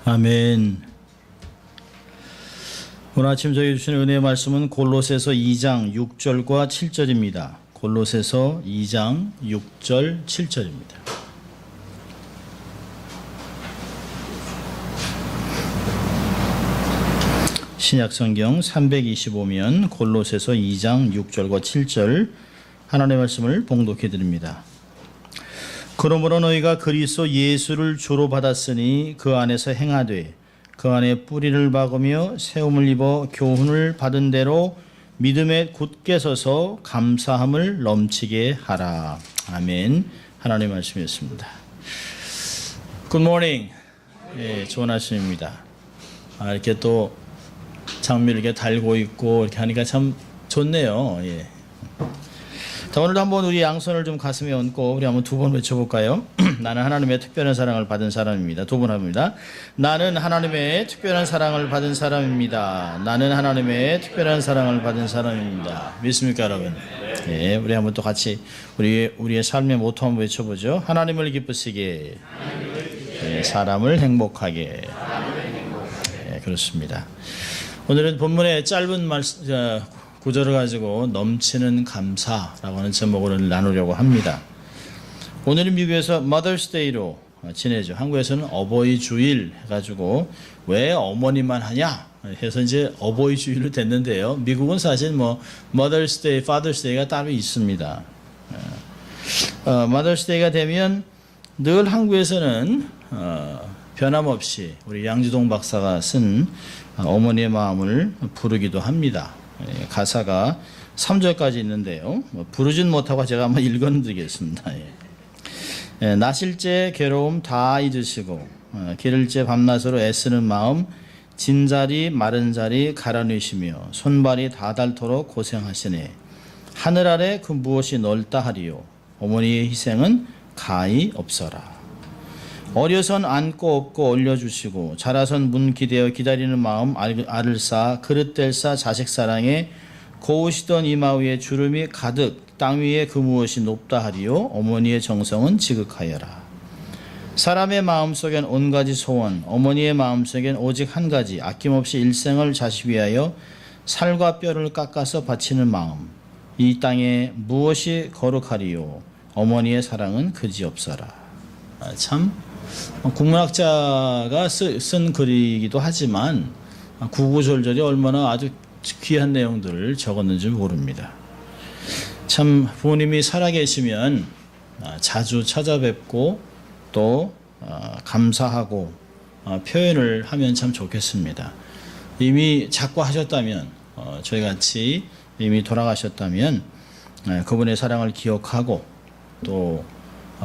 아멘. 오늘 아침 저희 주시는 은혜의 말씀은 골로새서 2장 6절과 7절입니다. 골로새서 2장 6절 7절입니다. 신약성경 325면 골로새서 2장 6절과 7절 하나님의 말씀을 봉독해 드립니다. 그러므로 너희가 그리스도 예수를 주로 받았으니 그 안에서 행하되 그 안에 뿌리를 박으며 세움을 입어 교훈을 받은 대로 믿음에 굳게 서서 감사함을 넘치게 하라. 아멘. 하나님의 말씀이었습니다. Good morning. 예, 좋은 아침입니다. 이렇게 또 장미를 이렇게 달고 있고 이렇게 하니까 참 좋네요. 예. 자, 오늘도 한번 우리 양손을 좀 가슴에 얹고 우리 한번 두 번 외쳐볼까요? 나는 하나님의 특별한 사랑을 받은 사람입니다. 두 번 합니다. 나는 하나님의 특별한 사랑을 받은 사람입니다. 나는 하나님의 특별한 사랑을 받은 사람입니다. 믿습니까, 여러분? 예, 우리 한번 또 같이 우리의 삶의 모토 한번 외쳐보죠. 하나님을 기쁘시게, 예, 사람을 행복하게. 예, 그렇습니다. 오늘은 본문의 짧은 구절을 가지고 넘치는 감사라고 하는 제목으로 나누려고 합니다. 오늘은 미국에서 Mother's Day로 지내죠. 한국에서는 어버이 주일 해가지고 왜 어머니만 하냐 해서 이제 어버이 주일로 됐는데요. 미국은 사실 Mother's Day, Father's Day가 따로 있습니다. Mother's Day가 되면 늘 한국에서는 변함없이 우리 양지동 박사가 쓴 어머니의 마음을 부르기도 합니다. 가사가 3절까지 있는데요. 부르진 못하고 제가 한번 읽어드리겠습니다. 나실제 괴로움 다 잊으시고 기를제 밤낮으로 애쓰는 마음 진자리 마른 자리 갈아넣으시며 손발이 다 닳도록 고생하시네. 하늘 아래 그 무엇이 넓다 하리요. 어머니의 희생은 가히 없어라. 어려선 안고 업고 올려주시고 자라선 문 기대어 기다리는 마음 알을 쌓아 그릇 댈 쌓아 자식 사랑에 고우시던 이마 위에 주름이 가득 땅 위에 그 무엇이 높다 하리요. 어머니의 정성은 지극하여라. 사람의 마음속엔 온가지 소원, 어머니의 마음속엔 오직 한 가지, 아낌없이 일생을 자식 위하여 살과 뼈를 깎아서 바치는 마음. 이 땅에 무엇이 거룩하리요. 어머니의 사랑은 그지없어라. 참 국문학자가 쓴 글이기도 하지만 구구절절이 얼마나 아주 귀한 내용들을 적었는지 모릅니다. 참 부모님이 살아계시면 자주 찾아뵙고 또 감사하고 표현을 하면 참 좋겠습니다. 이미 작고하셨다면 저희같이 이미 돌아가셨다면 그분의 사랑을 기억하고 또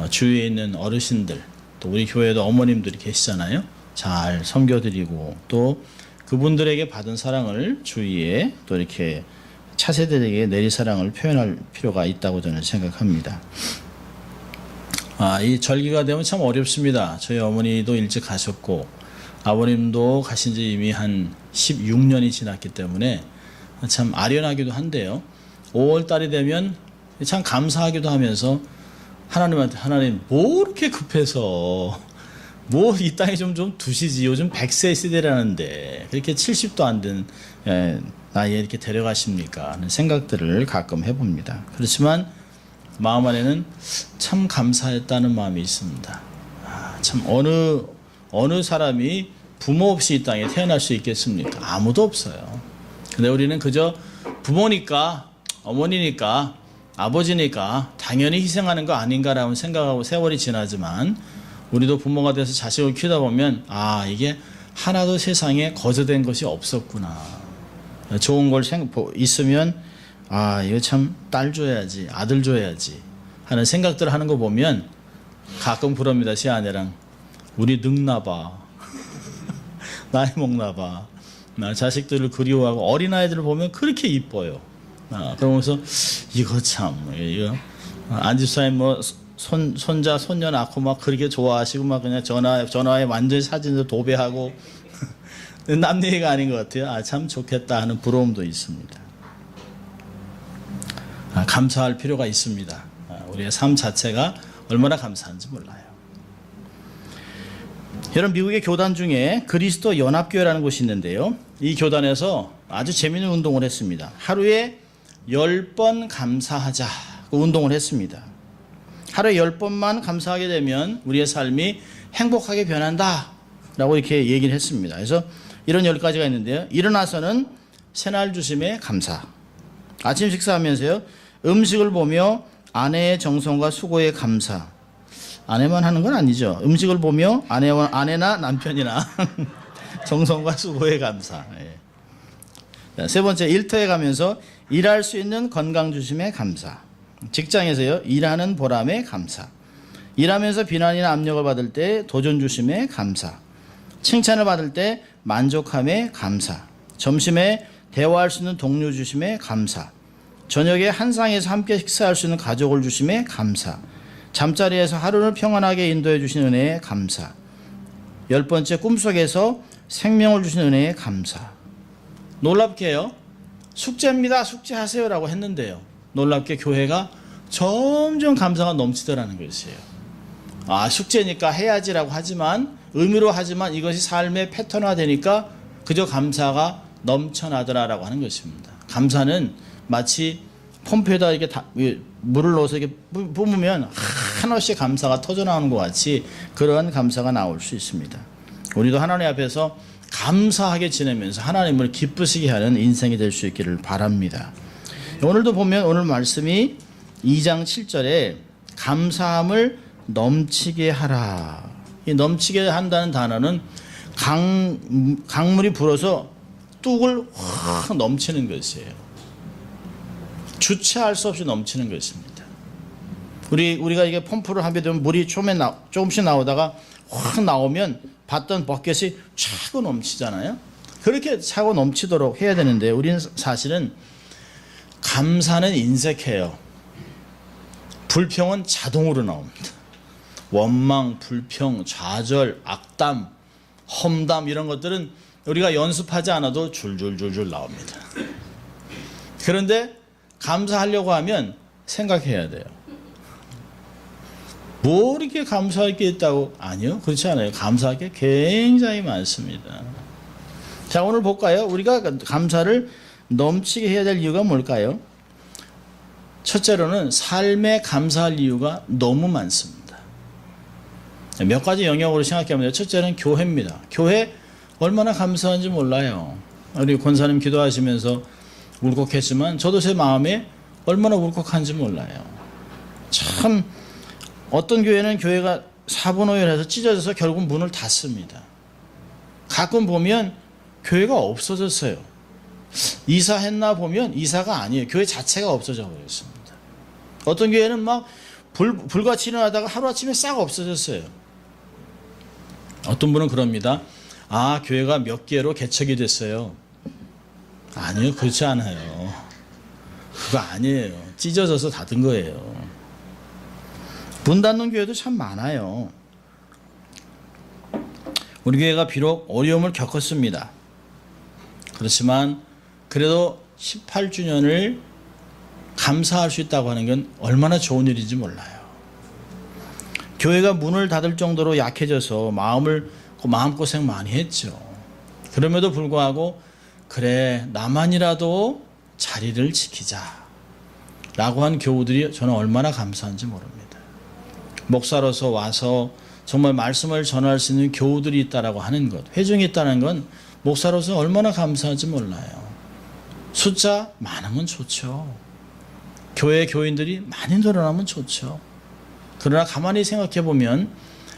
주위에 있는 어르신들 또 우리 교회도 어머님들이 계시잖아요. 잘 섬겨드리고 또 그분들에게 받은 사랑을 주위에 또 이렇게 차세대에게 내리 사랑을 표현할 필요가 있다고 저는 생각합니다. 이 절기가 되면 참 어렵습니다. 저희 어머니도 일찍 가셨고 아버님도 가신 지 이미 한 16년이 지났기 때문에 참 아련하기도 한데요. 5월 달이 되면 참 감사하기도 하면서 하나님한테 하나님 뭐 이렇게 급해서 뭐 이 땅에 좀 두시지. 요즘 100세 시대라는데 그렇게 70도 안 된 나이에 이렇게 데려가십니까 하는 생각들을 가끔 해봅니다. 그렇지만 마음 안에는 참 감사했다는 마음이 있습니다. 참 어느 사람이 부모 없이 이 땅에 태어날 수 있겠습니까? 아무도 없어요. 근데 우리는 그저 부모니까 어머니니까 아버지니까 당연히 희생하는 거 아닌가라고 생각하고 세월이 지나지만 우리도 부모가 돼서 자식을 키우다 보면 이게 하나도 세상에 거저된 것이 없었구나. 좋은 걸 있으면 이거 참 딸 줘야지 아들 줘야지 하는 생각들을 하는 거 보면 가끔 그럽니다. 제 아내랑 우리 늙나 봐. 나이 먹나 봐. 자식들을 그리워하고 어린아이들을 보면 그렇게 이뻐요. 그러면서 이거 참 이거 안집사님 손자 손녀 낳고 막 그렇게 좋아하시고 막 그냥 전화에 완전히 사진을 도배하고 남 얘기가 아닌 것 같아요. 참 좋겠다 하는 부러움도 있습니다. 감사할 필요가 있습니다. 우리의 삶 자체가 얼마나 감사한지 몰라요. 여러분, 미국의 교단 중에 그리스도 연합교회라는 곳이 있는데요. 이 교단에서 아주 재미있는 운동을 했습니다. 하루에 10번 감사하자, 그 운동을 했습니다. 하루에 10번만 감사하게 되면 우리의 삶이 행복하게 변한다 라고 이렇게 얘기를 했습니다. 그래서 이런 10가지가 있는데요. 일어나서는 새날 주심에 감사. 아침 식사하면서요, 음식을 보며 아내의 정성과 수고에 감사. 아내만 하는 건 아니죠. 음식을 보며 아내나 남편이나 정성과 수고에 감사. 예. 세 번째, 일터에 가면서 일할 수 있는 건강 주심에 감사. 직장에서요, 일하는 보람에 감사. 일하면서 비난이나 압력을 받을 때 도전 주심에 감사. 칭찬을 받을 때 만족함에 감사. 점심에 대화할 수 있는 동료 주심에 감사. 저녁에 한 상에서 함께 식사할 수 있는 가족을 주심에 감사. 잠자리에서 하루를 평안하게 인도해 주신 은혜에 감사. 10번째, 꿈속에서 생명을 주신 은혜에 감사. 놀랍게요, 숙제입니다, 숙제하세요 라고 했는데요, 놀랍게 교회가 점점 감사가 넘치더라는 것이에요. 아, 숙제니까 해야지라고 하지만, 의미로 하지만 이것이 삶의 패턴화 되니까 그저 감사가 넘쳐나더라라고 하는 것입니다. 감사는 마치 펌프에다 이렇게 물을 넣어서 이렇게 뿜으면 한없이 감사가 터져나오는 것 같이 그러한 감사가 나올 수 있습니다. 우리도 하나님 앞에서 감사하게 지내면서 하나님을 기쁘시게 하는 인생이 될 수 있기를 바랍니다. 오늘도 보면 오늘 말씀이 2장 7절에 감사함을 넘치게 하라. 이 넘치게 한다는 단어는 강물이 불어서 뚝을 확 넘치는 것이에요. 주체할 수 없이 넘치는 것입니다. 우리가 이게 펌프를 하게 되면 물이 조금씩 나오다가 확 나오면 봤던 버켓이 차고 넘치잖아요. 그렇게 차고 넘치도록 해야 되는데, 우리는 사실은 감사는 인색해요. 불평은 자동으로 나옵니다. 원망, 불평, 좌절, 악담, 험담 이런 것들은 우리가 연습하지 않아도 줄줄줄줄 나옵니다. 그런데 감사하려고 하면 생각해야 돼요. 뭐 이렇게 감사할 게 있다고? 아니요, 그렇지 않아요. 감사할 게 굉장히 많습니다. 자, 오늘 볼까요? 우리가 감사를 넘치게 해야 될 이유가 뭘까요? 첫째로는 삶에 감사할 이유가 너무 많습니다. 몇 가지 영역으로 생각해보면, 첫째는 교회입니다. 교회 얼마나 감사한지 몰라요. 우리 권사님 기도하시면서 울컥했지만 저도 제 마음에 얼마나 울컥한지 몰라요. 참, 어떤 교회는 교회가 사분오열해서 찢어져서 결국 문을 닫습니다. 가끔 보면 교회가 없어졌어요. 이사했나 보면 이사가 아니에요. 교회 자체가 없어져 버렸습니다. 어떤 교회는 막 불같이 일어나다가 하루아침에 싹 없어졌어요. 어떤 분은 그럽니다. 아, 교회가 몇 개로 개척이 됐어요. 아니요, 그렇지 않아요. 그거 아니에요. 찢어져서 닫은 거예요. 문 닫는 교회도 참 많아요. 우리 교회가 비록 어려움을 겪었습니다. 그렇지만 그래도 18주년을 감사할 수 있다고 하는 건 얼마나 좋은 일인지 몰라요. 교회가 문을 닫을 정도로 약해져서 마음고생 많이 했죠. 그럼에도 불구하고 그래, 나만이라도 자리를 지키자 라고 한 교우들이 저는 얼마나 감사한지 모릅니다. 목사로서 와서 정말 말씀을 전할 수 있는 교우들이 있다라고 하는 것, 회중이 있다는 건 목사로서 얼마나 감사한지 몰라요. 숫자 많으면 좋죠. 교회 교인들이 많이 늘어나면 좋죠. 그러나 가만히 생각해 보면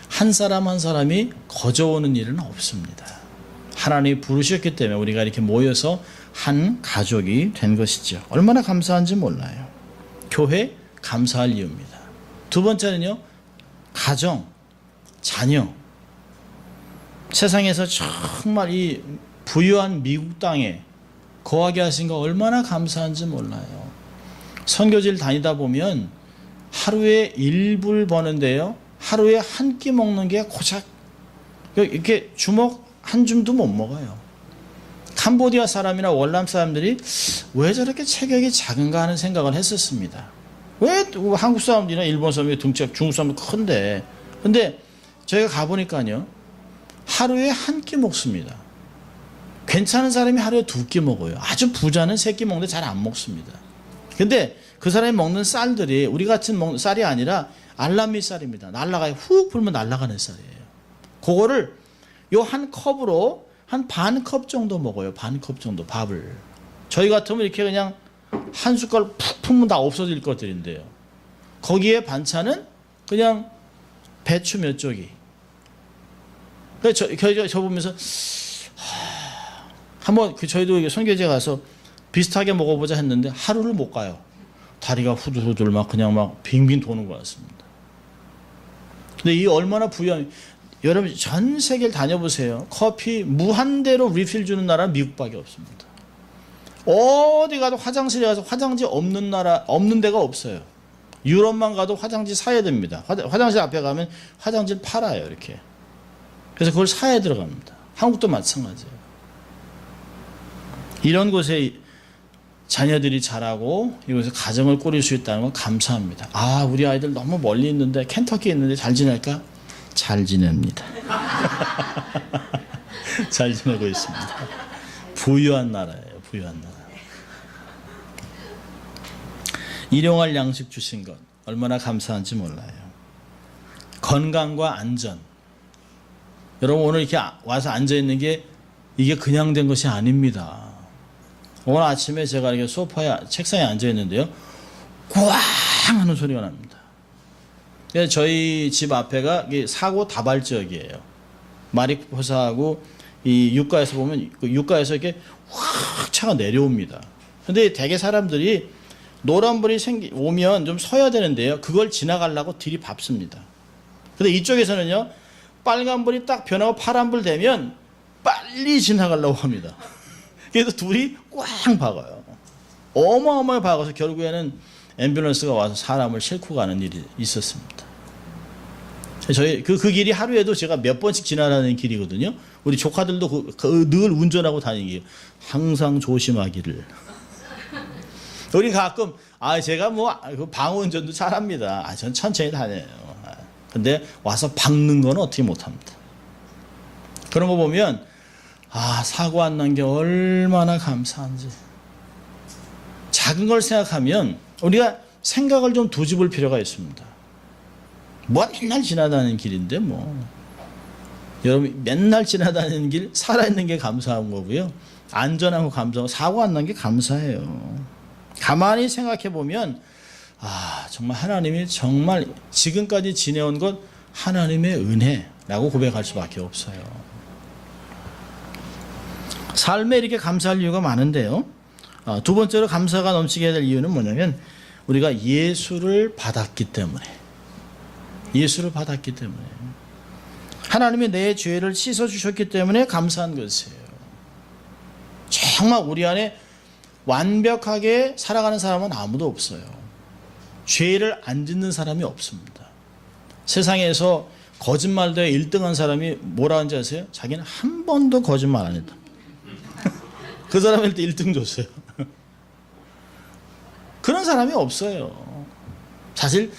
한 사람 한 사람이 거저오는 일은 없습니다. 하나님이 부르셨기 때문에 우리가 이렇게 모여서 한 가족이 된 것이죠. 얼마나 감사한지 몰라요. 교회 감사할 이유입니다. 두 번째는요, 가정, 자녀. 세상에서 정말 이 부유한 미국 땅에 거하게 하신 거 얼마나 감사한지 몰라요. 선교지를 다니다 보면 하루에 1불 버는데요, 하루에 한 끼 먹는 게 고작 이렇게 주먹 한 줌도 못 먹어요. 캄보디아 사람이나 월남 사람들이 왜 저렇게 체격이 작은가 하는 생각을 했었습니다. 왜 한국 사람들이나 일본 사람이 등짝, 중국 사람도 큰데. 근데 저희가 가보니까요, 하루에 한 끼 먹습니다. 괜찮은 사람이 하루에 2끼 먹어요. 아주 부자는 3끼 먹는데 잘 안 먹습니다. 근데 그 사람이 먹는 쌀들이 우리 같은 먹는 쌀이 아니라 알라미 쌀입니다. 날아가요. 훅 불면 날아가는 쌀이에요. 그거를 요 한 컵으로 한 반 컵 정도 먹어요. 반 컵 정도 밥을. 저희 같으면 이렇게 그냥 한 숟갈 푹 풀면 다 없어질 것들인데요. 거기에 반찬은 그냥 배추 몇 조기. 그래서 저 보면서 한번 저희도 선교제 가서 비슷하게 먹어보자 했는데 하루를 못 가요. 다리가 후들후들 막 그냥 막 빙빙 도는 것 같습니다. 근데 이 얼마나 부유한, 여러분 전 세계를 다녀보세요. 커피 무한대로 리필 주는 나라는 미국밖에 없습니다. 어디 가도 화장실에 가서 화장지 없는 나라, 없는 데가 없어요. 유럽만 가도 화장지 사야 됩니다. 화장실 앞에 가면 화장지를 팔아요, 이렇게. 그래서 그걸 사야 들어갑니다. 한국도 마찬가지예요. 이런 곳에 자녀들이 자라고 이곳에 가정을 꾸릴 수 있다는 건 감사합니다. 아, 우리 아이들 너무 멀리 있는데, 켄터키에 있는데 잘 지낼까? 잘 지냅니다. 잘 지내고 있습니다. 부유한 나라예요, 부유한 나라. 일용할 양식 주신 것 얼마나 감사한지 몰라요. 건강과 안전. 여러분 오늘 이렇게 와서 앉아있는 게 이게 그냥 된 것이 아닙니다. 오늘 아침에 제가 이렇게 소파에 책상에 앉아있는데요, 꽝 하는 소리가 납니다. 그래서 저희 집 앞에가 사고 다발 지역이에요. 마리포사하고 이 육가에서 보면 육가에서 이렇게 확 차가 내려옵니다. 근데 대개 사람들이 노란불이 오면 좀 서야 되는데요, 그걸 지나가려고 들이밟습니다. 근데 이쪽에서는요, 빨간불이 딱 변하고 파란불 되면 빨리 지나가려고 합니다. 그래서 둘이 꽝 박아요. 어마어마하게 박아서 결국에는 앰뷸런스가 와서 사람을 싣고 가는 일이 있었습니다. 저희 그 길이 하루에도 제가 몇 번씩 지나가는 길이거든요. 우리 조카들도 늘 운전하고 다니기에 항상 조심하기를. 우리 가끔 제가 뭐 방어 운전도 잘합니다. 전 천천히 다녀요. 근데 와서 박는 건 어떻게 못합니다. 그런 거 보면 사고 안 난 게 얼마나 감사한지. 작은 걸 생각하면 우리가 생각을 좀 뒤집을 필요가 있습니다. 뭐 맨날 지나다니는 길인데 뭐. 여러분 맨날 지나다니는 길 살아있는 게 감사한 거고요. 안전하고 감사하고 사고 안 난 게 감사해요. 가만히 생각해 보면 정말 하나님이 정말 지금까지 지내온 것 하나님의 은혜라고 고백할 수밖에 없어요. 삶에 이렇게 감사할 이유가 많은데요, 두 번째로 감사가 넘치게 될 이유는 뭐냐면 우리가 예수를 받았기 때문에, 예수를 받았기 때문에, 하나님이 내 죄를 씻어주셨기 때문에 감사한 것이에요. 정말 우리 안에 완벽하게 살아가는 사람은 아무도 없어요. 죄를 안 짓는 사람이 없습니다. 세상에서 거짓말도 1등한 사람이 뭐라 하는지 아세요? 자기는 한 번도 거짓말 안 했다. 그 사람한테 1등 줬어요. 그런 사람이 없어요. 사실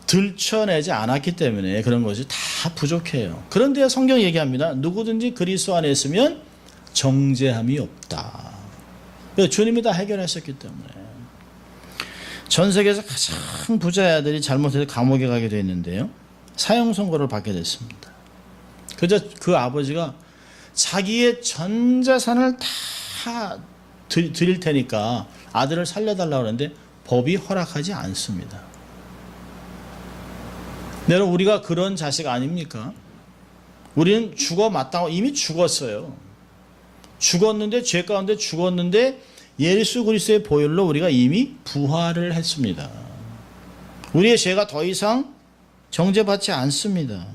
들춰내지 않았기 때문에 그런 것이 다 부족해요. 그런데 성경 얘기합니다. 누구든지 그리스도 안에 있으면 정죄함이 없다. 주님이 다 해결하셨기 때문에. 전 세계에서 가장 부자의 아들이 잘못해서 감옥에 가게 됐는데요, 사형 선고를 받게 됐습니다. 그저 그 아버지가 자기의 전 재산을 다 드릴 테니까 아들을 살려달라고 하는데 법이 허락하지 않습니다. 여러분 우리가 그런 자식 아닙니까? 우리는 죽어 마땅하고 이미 죽었어요. 죽었는데, 죄 가운데 죽었는데 예수 그리스도의 보혈로 우리가 이미 부활을 했습니다. 우리의 죄가 더 이상 정죄받지 않습니다.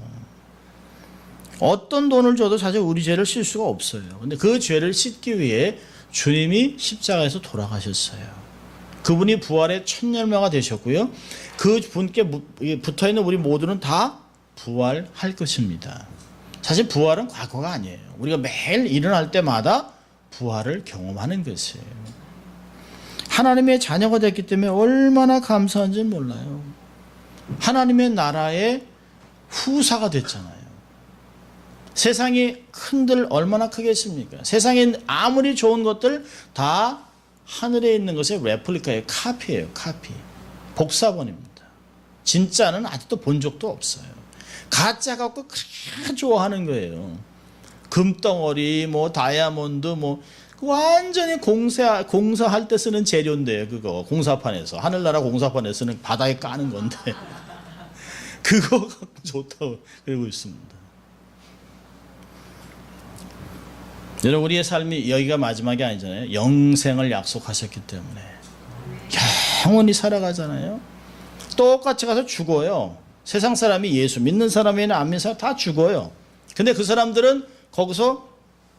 어떤 돈을 줘도 사실 우리 죄를 씻을 수가 없어요. 근데 그 죄를 씻기 위해 주님이 십자가에서 돌아가셨어요. 그분이 부활의 첫 열매가 되셨고요, 그 분께 붙어있는 우리 모두는 다 부활할 것입니다. 사실 부활은 과거가 아니에요. 우리가 매일 일어날 때마다 부활을 경험하는 것이에요. 하나님의 자녀가 됐기 때문에 얼마나 감사한지 몰라요. 하나님의 나라의 후사가 됐잖아요. 세상이 큰들 얼마나 크겠습니까? 세상에 아무리 좋은 것들 다 하늘에 있는 것의 레플리카예요. 카피예요. 카피. 복사본입니다. 진짜는 아직도 본 적도 없어요. 가짜 갖고 그렇게 좋아하는 거예요. 금덩어리, 뭐 다이아몬드, 뭐 완전히 공사할 때 쓰는 재료인데요. 그거 공사판에서 하늘나라 공사판에서 쓰는 바닥에 까는 건데 그거 갖고 좋다고 그러고 있습니다. 여러분, 우리의 삶이 여기가 마지막이 아니잖아요. 영생을 약속하셨기 때문에 영원히 살아가잖아요. 똑같이 가서 죽어요. 세상 사람이 예수 믿는 사람이나 안 믿는 사람 다 죽어요. 근데 그 사람들은 거기서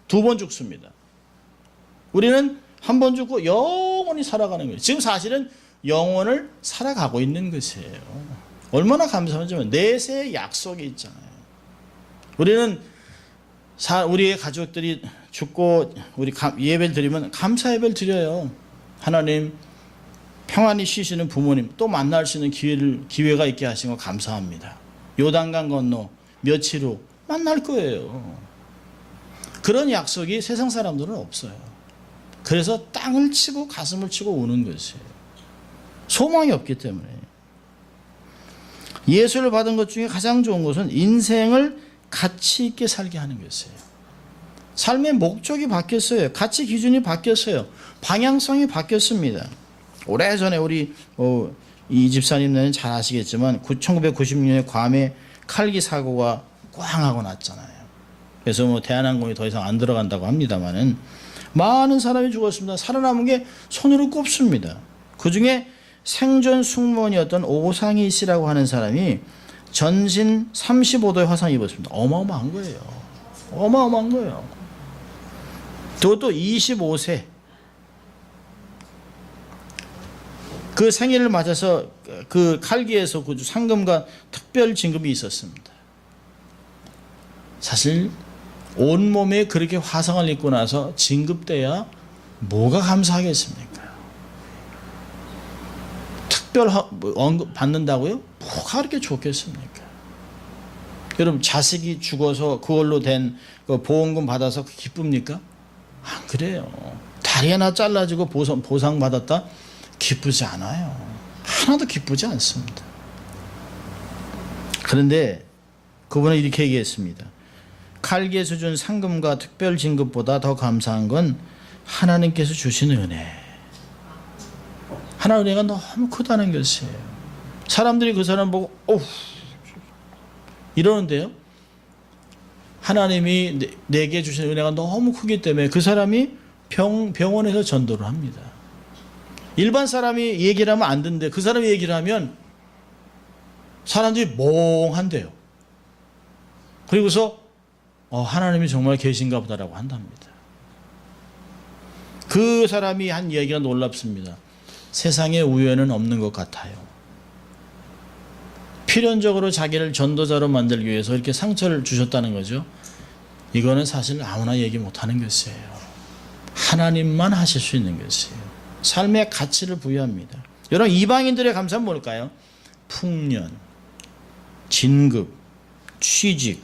2번 죽습니다. 우리는 한 번 죽고 영원히 살아가는 거예요. 지금 사실은 영원을 살아가고 있는 것이에요. 얼마나 감사하지만 내세의 약속이 있잖아요. 우리는 우리의 가족들이 죽고 우리 예배를 드리면 감사 예배를 드려요. 하나님, 평안히 쉬시는 부모님 또 만날 수 있는 기회가 있게 하신 거 감사합니다. 요단강 건너 며칠 후 만날 거예요. 그런 약속이 세상 사람들은 없어요. 그래서 땅을 치고 가슴을 치고 우는 것이에요. 소망이 없기 때문에. 예수를 받은 것 중에 가장 좋은 것은 인생을 가치 있게 살게 하는 것이에요. 삶의 목적이 바뀌었어요. 가치 기준이 바뀌었어요. 방향성이 바뀌었습니다. 오래전에 우리 이 집사님들은 잘 아시겠지만 1996년에 괌에 칼기 사고가 꽝 하고 났잖아요. 그래서 뭐 대한항공이 더 이상 안 들어간다고 합니다만은 많은 사람이 죽었습니다. 살아남은 게 손으로 꼽습니다. 그중에 생존 승무원이었던 오상희 씨라고 하는 사람이 전신 35도의 화상 입었습니다. 어마어마한 거예요. 어마어마한 거예요. 그것도 25세. 그 생일을 맞아서 그 칼기에서 그 상금과 특별 진급이 있었습니다. 사실 온몸에 그렇게 화상을 입고 나서 진급돼야 뭐가 감사하겠습니까? 특별 언급 받는다고요? 뭐가 그렇게 좋겠습니까? 여러분, 자식이 죽어서 그걸로 된 보험금 받아서 기쁩니까? 안 그래요. 다리 하나 잘라지고 보상 받았다? 기쁘지 않아요. 하나도 기쁘지 않습니다. 그런데 그분은 이렇게 얘기했습니다. 칼기에서 준 상금과 특별 진급보다 더 감사한 건 하나님께서 주신 은혜. 하나님의 은혜가 너무 크다는 것이에요. 사람들이 그 사람 보고 이러는데요. 하나님이 내게 주신 은혜가 너무 크기 때문에 그 사람이 병원에서 전도를 합니다. 일반 사람이 얘기를 하면 안 듣는데 그 사람이 얘기를 하면 사람들이 멍한대요. 그리고서 하나님이 정말 계신가 보다라고 한답니다. 그 사람이 한 얘기가 놀랍습니다. 세상에 우연은 없는 것 같아요. 필연적으로 자기를 전도자로 만들기 위해서 이렇게 상처를 주셨다는 거죠. 이거는 사실 아무나 얘기 못하는 것이에요. 하나님만 하실 수 있는 것이에요. 삶의 가치를 부여합니다. 여러분, 이방인들의 감사는 뭘까요? 풍년, 진급, 취직,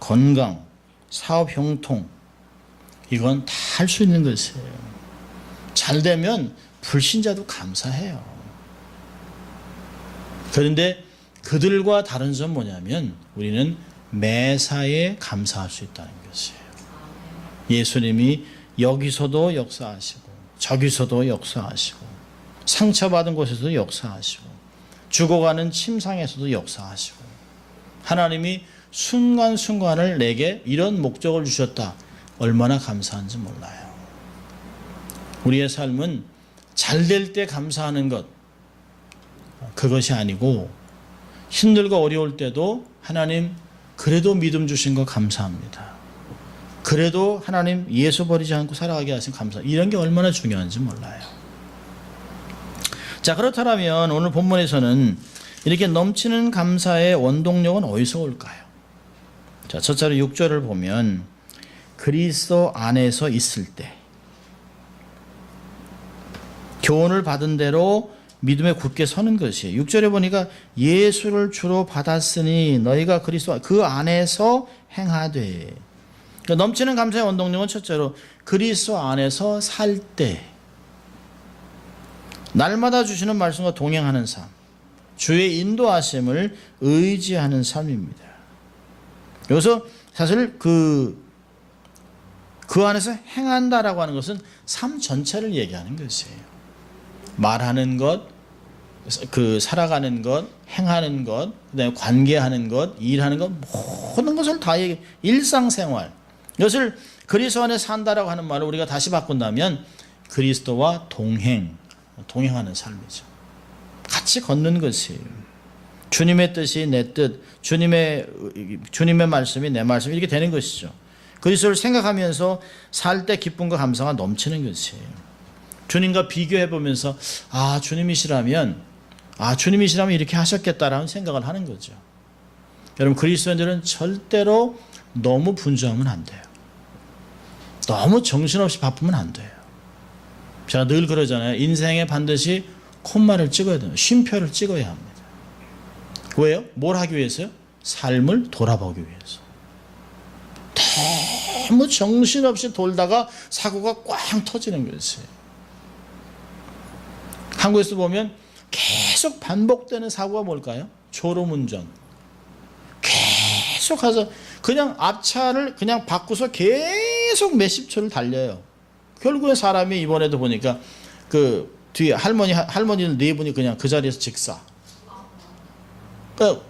건강, 사업 형통, 이건 다 할 수 있는 것이에요. 잘 되면 불신자도 감사해요. 그런데 그들과 다른 점 뭐냐면 우리는 매사에 감사할 수 있다는 것이에요. 예수님이 여기서도 역사하시고 저기서도 역사하시고 상처받은 곳에서도 역사하시고 죽어가는 침상에서도 역사하시고 하나님이 순간순간을 내게 이런 목적을 주셨다. 얼마나 감사한지 몰라요. 우리의 삶은 잘 될 때 감사하는 것, 그것이 아니고 힘들고 어려울 때도 하나님 그래도 믿음 주신 거 감사합니다. 그래도 하나님 예수 버리지 않고 살아가게 하신 감사, 이런 게 얼마나 중요한지 몰라요. 자, 그렇다면 오늘 본문에서는 이렇게 넘치는 감사의 원동력은 어디서 올까요? 자, 첫째로 6절을 보면 그리스도 안에서 있을 때 교훈을 받은 대로 믿음에 굳게 서는 것이에요. 6절에 보니까 예수를 주로 받았으니 너희가 그리스도 그 안에서 행하되. 그러니까 넘치는 감사의 원동력은 첫째로 그리스도 안에서 살 때 날마다 주시는 말씀과 동행하는 삶, 주의 인도하심을 의지하는 삶입니다. 여기서 사실 그 안에서 행한다라고 하는 것은 삶 전체를 얘기하는 것이에요. 말하는 것, 살아가는 것, 행하는 것, 그다음에 관계하는 것, 일하는 것, 모든 것을 다 일상생활. 이것을 그리스도 안에 산다라고 하는 말을 우리가 다시 바꾼다면 그리스도와 동행하는 삶이죠. 같이 걷는 것이에요. 주님의 뜻이 내 뜻, 주님의 말씀이 내 말씀, 이렇게 되는 것이죠. 그리스도를 생각하면서 살 때 기쁨과 감사가 넘치는 것이에요. 주님과 비교해 보면서 주님이시라면 이렇게 하셨겠다라는 생각을 하는 거죠. 여러분, 그리스도인들은 절대로 너무 분주하면 안 돼요. 너무 정신없이 바쁘면 안 돼요. 제가 늘 그러잖아요. 인생에 반드시 콤마를 찍어야 돼요. 쉼표를 찍어야 합니다. 왜요? 뭘 하기 위해서요? 삶을 돌아보기 위해서. 너무 정신없이 돌다가 사고가 꽝 터지는 것이에요. 한국에서 보면 계속 반복되는 사고가 뭘까요? 졸음운전. 계속 가서 그냥 앞차를 그냥 바꾸서 계속 몇십 초를 달려요. 결국에 사람이 이번에도 보니까 그 뒤에 할머니들 네 분이 그냥 그 자리에서 직사. 그러니까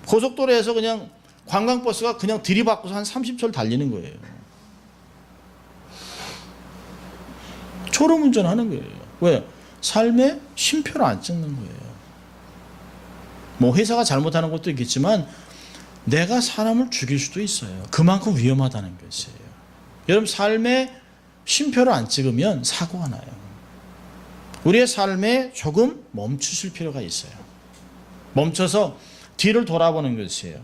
고속도로에서 그냥 관광버스가 그냥 들이받고서 한 30초를 달리는 거예요. 졸음운전 하는 거예요. 왜? 삶에 쉼표를 안 찍는 거예요. 뭐 회사가 잘못하는 것도 있겠지만 내가 사람을 죽일 수도 있어요. 그만큼 위험하다는 것이에요. 여러분, 삶에 쉼표를 안 찍으면 사고가 나요. 우리의 삶에 조금 멈추실 필요가 있어요. 멈춰서 뒤를 돌아보는 것이에요.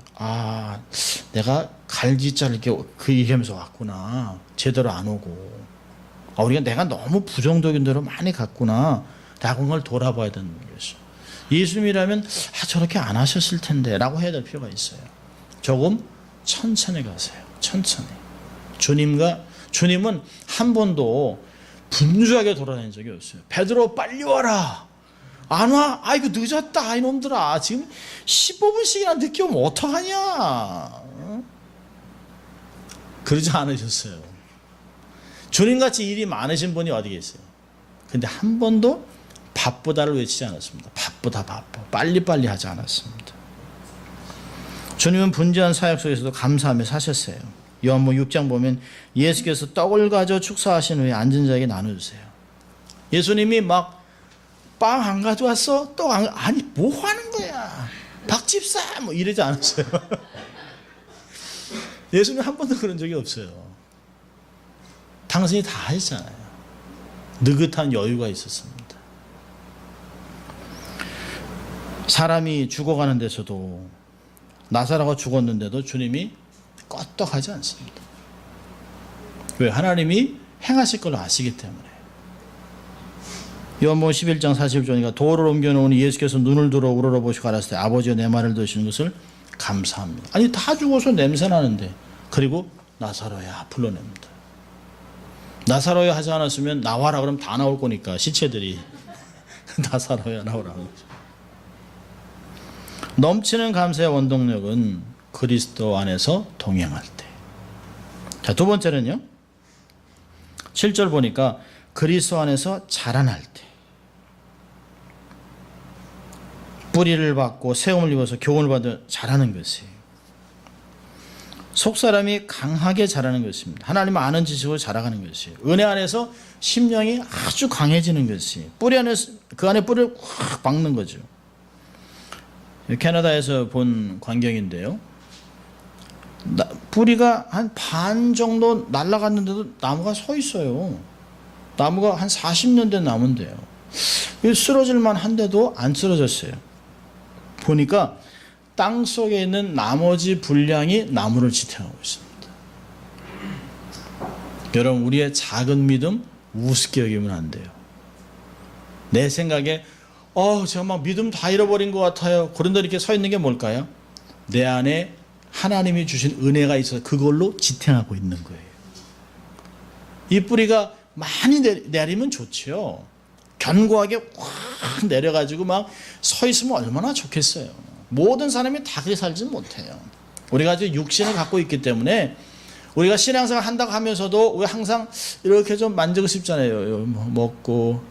내가 갈기자를 그 얘기하면서 왔구나. 제대로 안 오고. 우리가 내가 너무 부정적인 대로 많이 갔구나. 라고 걸 돌아봐야 되는 것이죠. 예수님이라면 저렇게 안 하셨을 텐데 라고 해야 될 필요가 있어요. 조금 천천히 가세요. 천천히. 주님은 한 번도 분주하게 돌아다닌 적이 없어요. 베드로 빨리 와라. 안 와? 아이고 늦었다 이놈들아. 지금 15분씩이나 늦게 오면 어떡하냐. 그러지 않으셨어요. 주님같이 일이 많으신 분이 어디 계세요? 근데 한 번도 바쁘다를 외치지 않았습니다. 바쁘다 빨리빨리 하지 않았습니다. 주님은 분주한 사역 속에서도 감사하며 사셨어요. 요한복음 6장 보면 예수께서 떡을 가져 축사하신 후에 앉은 자에게 나눠주세요. 예수님이 막 빵 안 가져왔어? 떡 안, 아니 뭐 하는 거야? 박집사 뭐 이러지 않았어요. 예수님 한 번도 그런 적이 없어요. 당신이 다 하셨잖아요. 느긋한 여유가 있었습니다. 사람이 죽어가는 데서도 나사로가 죽었는데도 주님이 껐떡하지 않습니다. 왜? 하나님이 행하실 걸 아시기 때문에. 요한복음 11장 40절이니까 돌을 옮겨놓으니 예수께서 눈을 들어 우러러보시고 가라사대 아버지여 내 말을 들으시는 것을 감사합니다. 아니 다 죽어서 냄새나는데 그리고 나사로야 불러냅니다. 나사로야 하지 않았으면 나와라 그러면 다 나올 거니까 시체들이 나사로야 나오라는 거죠. 넘치는 감사의 원동력은 그리스도 안에서 동행할 때. 자, 두 번째는요. 7절 보니까 그리스도 안에서 자라날 때. 뿌리를 받고 세움을 입어서 교훈을 받아 자라는 것이에요. 속사람이 강하게 자라는 것입니다. 하나님을 아는 지식으로 자라가는 것이에요. 은혜 안에서 심령이 아주 강해지는 것이 뿌리 안에서 그 안에 뿌리를 확 박는 거죠. 캐나다에서 본 광경인데요. 뿌리가 한 반 정도 날아갔는데도 나무가 서 있어요. 나무가 한 40년 된 나무인데요. 쓰러질만 한데도 안 쓰러졌어요. 보니까 땅 속에 있는 나머지 분량이 나무를 지탱하고 있습니다. 여러분, 우리의 작은 믿음 우습게 여기면 안 돼요. 내 생각에 제가 막 믿음 다 잃어버린 것 같아요. 그런데 이렇게 서 있는 게 뭘까요? 내 안에 하나님이 주신 은혜가 있어서 그걸로 지탱하고 있는 거예요. 이 뿌리가 많이 내리면 좋죠. 견고하게 확 내려가지고 막 서 있으면 얼마나 좋겠어요. 모든 사람이 다 그렇게 살지는 못해요. 우리가 아주 육신을 갖고 있기 때문에 우리가 신앙생활 한다고 하면서도 우리 항상 이렇게 좀 만지고 싶잖아요. 먹고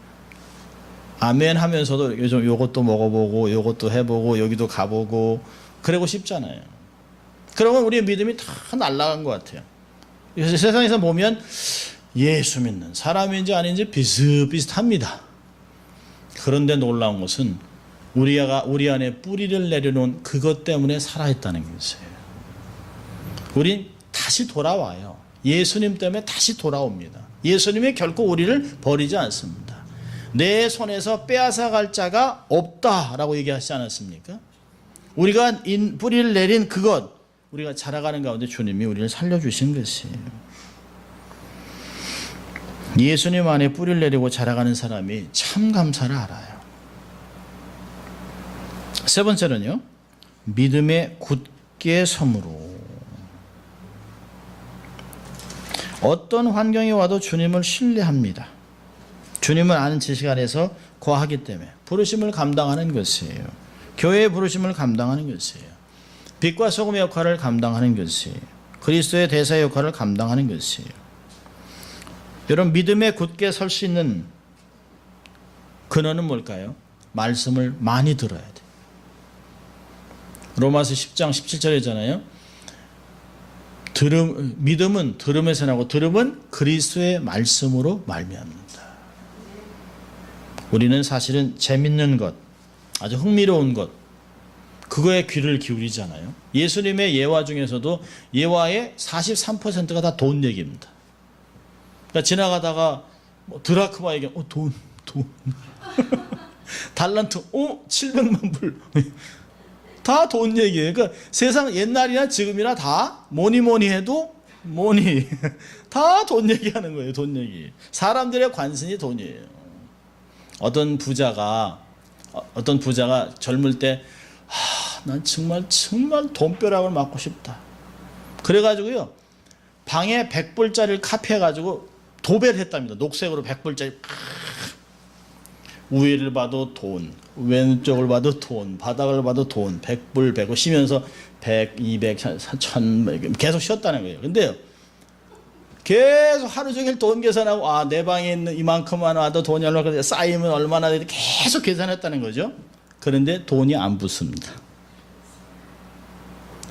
아멘 하면서도 요즘 요것도 먹어보고 요것도 해보고 여기도 가보고 그러고 싶잖아요. 그러면 우리의 믿음이 다 날아간 것 같아요. 그래서 세상에서 보면 예수 믿는 사람인지 아닌지 비슷비슷합니다. 그런데 놀라운 것은 우리 안에 뿌리를 내려놓은 그것 때문에 살아있다는 것이에요. 우린 다시 돌아와요. 예수님 때문에 다시 돌아옵니다. 예수님이 결코 우리를 버리지 않습니다. 내 손에서 빼앗아갈 자가 없다라고 얘기하시지 않았습니까? 우리가 뿌리를 내린 그것, 우리가 자라가는 가운데 주님이 우리를 살려주신 것이에요. 예수님 안에 뿌리를 내리고 자라가는 사람이 참 감사를 알아요. 세 번째는요, 믿음의 굳게 섬으로. 어떤 환경이 와도 주님을 신뢰합니다. 주님을 아는 지식 안에서 거하기 때문에 부르심을 감당하는 것이에요. 교회의 부르심을 감당하는 것이에요. 빛과 소금의 역할을 감당하는 것이에요. 그리스도의 대사의 역할을 감당하는 것이에요. 여러분, 믿음에 굳게 설 수 있는 근원은 뭘까요? 말씀을 많이 들어야 돼요. 로마서 10장 17절이잖아요. 믿음은 들음에서 나고 들음은 그리스도의 말씀으로 말미암는다. 우리는 사실은 재밌는 것, 아주 흥미로운 것, 그거에 귀를 기울이잖아요. 예수님의 예화 중에서도 예화의 43%가 다 돈 얘기입니다. 그러니까 지나가다가 드라크마 얘기, 돈. 달란트, 700만 불. 다 돈 얘기예요. 그러니까 세상 옛날이나 지금이나 다 뭐니 해도 다 돈 얘기하는 거예요. 돈 얘기. 사람들의 관심이 돈이에요. 어떤 부자가 젊을 때 난 정말 돈벼락을 맞고 싶다. 그래가지고요, 방에 100불짜리를 카피해가지고 도배를 했답니다. 녹색으로 100불짜리. 위를 봐도 돈, 왼쪽을 봐도 돈, 바닥을 봐도 돈, 100불, 100을 쉬면서 100, 200, 1000 계속 쉬었다는 거예요. 근데요, 계속 하루 종일 돈 계산하고, 내 방에 있는 이만큼만 와도 돈이 얼마나 쌓이면 얼마나 되는지 계속 계산했다는 거죠. 그런데 돈이 안 붙습니다.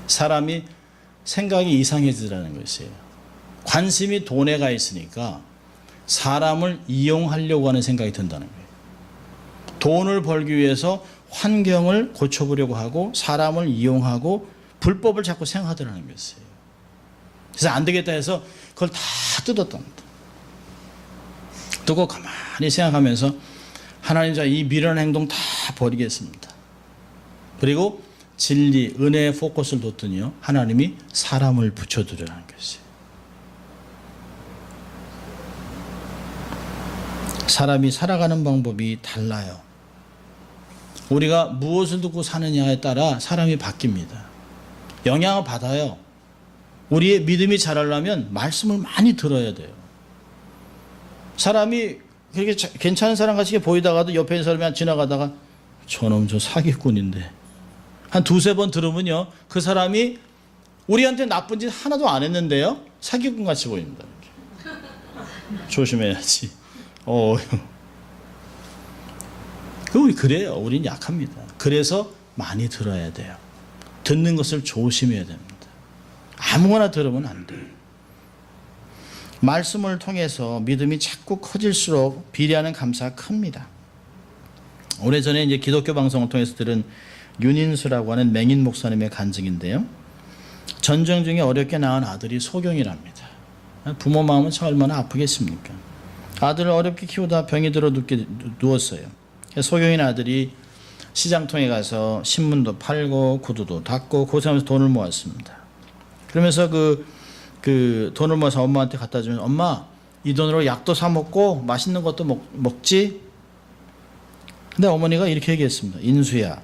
사람이 생각이 이상해지라는 것이에요. 관심이 돈에 가 있으니까 사람을 이용하려고 하는 생각이 든다는 거예요. 돈을 벌기 위해서 환경을 고쳐보려고 하고 사람을 이용하고 불법을 자꾸 생각하더라는 것이에요. 그래서 안 되겠다 해서 그걸 다 뜯었답니다. 두고 가만히 생각하면서 하나님, 이 미련한 행동 다 버리겠습니다. 그리고 진리, 은혜의 포커스를 뒀더니요, 하나님이 사람을 붙여드리라는 것이에요. 사람이 살아가는 방법이 달라요. 우리가 무엇을 듣고 사느냐에 따라 사람이 바뀝니다. 영향을 받아요. 우리의 믿음이 자라려면 말씀을 많이 들어야 돼요. 사람이 그렇게 괜찮은 사람 같이 보이다가도 옆에 있는 사람이 지나가다가 저놈 저 사기꾼인데 한 두세 번 들으면요, 그 사람이 우리한테 나쁜 짓 하나도 안 했는데요, 사기꾼 같이 보입니다. 조심해야지. 그래요. 우린 약합니다. 그래서 많이 들어야 돼요. 듣는 것을 조심해야 됩니다. 아무거나 들으면 안 돼요. 말씀을 통해서 믿음이 자꾸 커질수록 비례하는 감사가 큽니다. 오래전에 이제 기독교 방송을 통해서 들은 윤인수라고 하는 맹인 목사님의 간증인데요. 전쟁 중에 어렵게 낳은 아들이 소경이랍니다. 부모 마음은 참 얼마나 아프겠습니까? 아들을 어렵게 키우다 병이 들어 누웠어요. 소경인 아들이 시장통에 가서 신문도 팔고 구두도 닦고 고생하면서 돈을 모았습니다. 그러면서 그 돈을 모아서 엄마한테 갖다 주면, 엄마, 이 돈으로 약도 사 먹고 맛있는 것도 먹지? 근데 어머니가 이렇게 얘기했습니다. 인수야,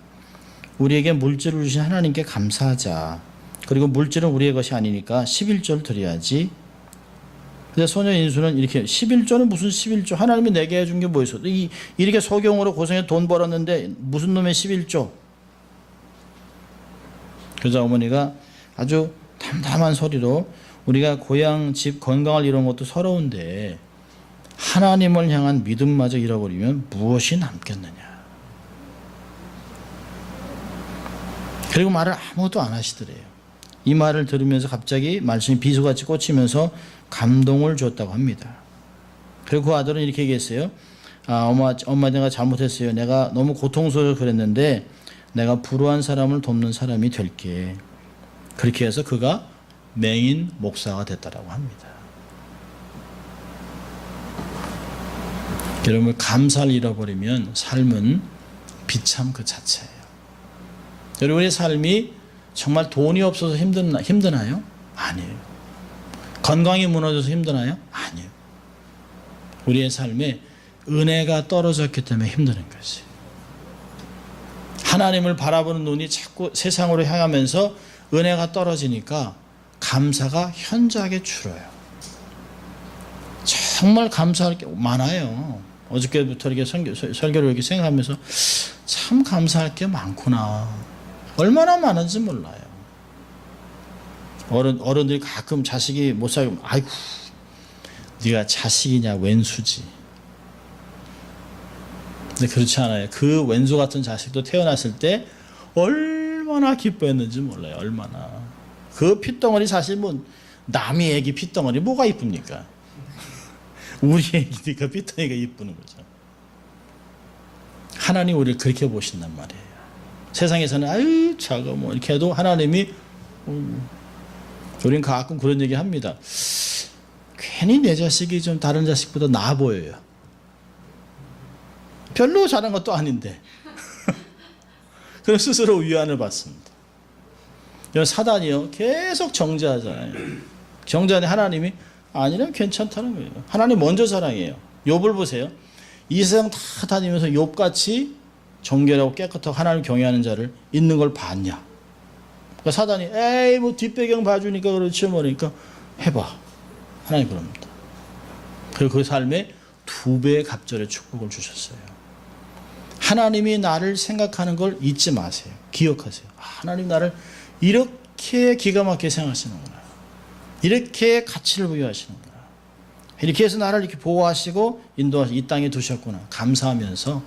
우리에게 물질을 주신 하나님께 감사하자. 그리고 물질은 우리의 것이 아니니까 11조를 드려야지. 근데 소녀 인수는 이렇게 11조는 무슨 11조? 하나님이 내게 해준 게 뭐 있어? 이렇게 소경으로 고생해 돈 벌었는데 무슨 놈의 11조? 그래서 어머니가 아주 담담한 소리로 우리가 고향, 집, 건강을 잃은 것도 서러운데 하나님을 향한 믿음마저 잃어버리면 무엇이 남겠느냐. 그리고 말을 아무것도 안 하시더래요. 이 말을 들으면서 갑자기 말씀이 비수같이 꽂히면서 감동을 줬다고 합니다. 그리고 그 아들은 이렇게 얘기했어요. 엄마 내가 잘못했어요. 내가 너무 고통스러워서 그랬는데 내가 불우한 사람을 돕는 사람이 될게. 그렇게 해서 그가 맹인 목사가 됐다라고 합니다. 여러분, 감사를 잃어버리면 삶은 비참 그 자체예요. 여러분의 삶이 정말 돈이 없어서 힘드나요? 아니에요. 건강이 무너져서 힘드나요? 아니에요. 우리의 삶에 은혜가 떨어졌기 때문에 힘드는 거지. 하나님을 바라보는 눈이 자꾸 세상으로 향하면서 은혜가 떨어지니까 감사가 현저하게 줄어요. 정말 감사할 게 많아요. 어저께부터 이렇게 설교를 이렇게 생각하면서 참 감사할 게 많구나. 얼마나 많은지 몰라요. 어른들이 가끔 자식이 못 살고, 아이고, 네가 자식이냐 왼수지. 근데 그렇지 않아요. 그 왼수 같은 자식도 태어났을 때 얼마나 기뻐했는지 몰라요. 얼마나. 그 핏덩어리 사실 뭐 남의 애기 핏덩어리 뭐가 이쁩니까? 우리 애기니까 핏덩이가 이쁘는 거죠. 하나님 우리를 그렇게 보신단 말이에요. 세상에서는 아유 작아 뭐 이렇게 해도 하나님이 우리는 가끔 그런 얘기 합니다. 괜히 내 자식이 좀 다른 자식보다 나아 보여요. 별로 잘한 것도 아닌데. 그럼 스스로 위안을 받습니다. 사단이요 계속 정죄하잖아요. 정죄하는 하나님이 아니라면 괜찮다는 거예요. 하나님 먼저 사랑해요. 욥을 보세요. 이 세상 다 다니면서 욥같이 정결하고 깨끗하고 하나님 경외하는 자를 있는 걸 봤냐. 그러니까 사단이 에이 뭐 뒷배경 봐주니까 그렇지 뭐니까 해봐. 하나님 그럽니다. 그리고 그 삶에 2배의 갑절의 축복을 주셨어요. 하나님이 나를 생각하는 걸 잊지 마세요. 기억하세요. 하나님 나를 이렇게 기가 막히게 생각하시는구나. 이렇게 가치를 부여하시는구나. 이렇게 해서 나를 이렇게 보호하시고 인도하시고 이 땅에 두셨구나. 감사하면서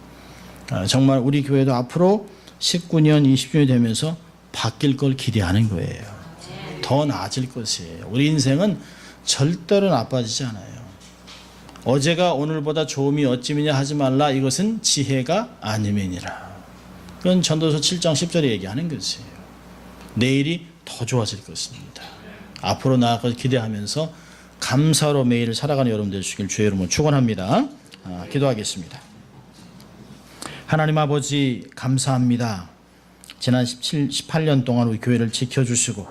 정말 우리 교회도 앞으로 19년, 20년이 되면서 바뀔 걸 기대하는 거예요. 더 나아질 것이에요. 우리 인생은 절대로 나빠지지 않아요. 어제가 오늘보다 좋음이 어찌미냐 하지 말라. 이것은 지혜가 아니면이라. 그건 전도서 7장 10절에 얘기하는 것이에요. 내일이 더 좋아질 것입니다. 앞으로 나아가 기대하면서 감사로 매일 살아가는 여러분 되시길 주의 이름으로 축원합니다. 기도하겠습니다. 하나님 아버지 감사합니다. 지난 18년 동안 우리 교회를 지켜주시고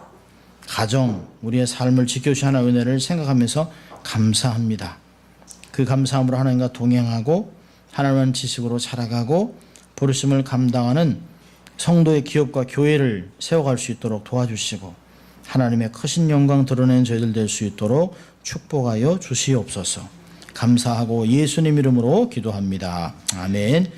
가정, 우리의 삶을 지켜주신 하나님의 은혜를 생각하면서 감사합니다. 그 감사함으로 하나님과 동행하고 하나님의 지식으로 살아가고 부르심을 감당하는 성도의 기업과 교회를 세워갈 수 있도록 도와주시고 하나님의 크신 영광 드러내는 저희들 될 수 있도록 축복하여 주시옵소서. 감사하고 예수님 이름으로 기도합니다. 아멘.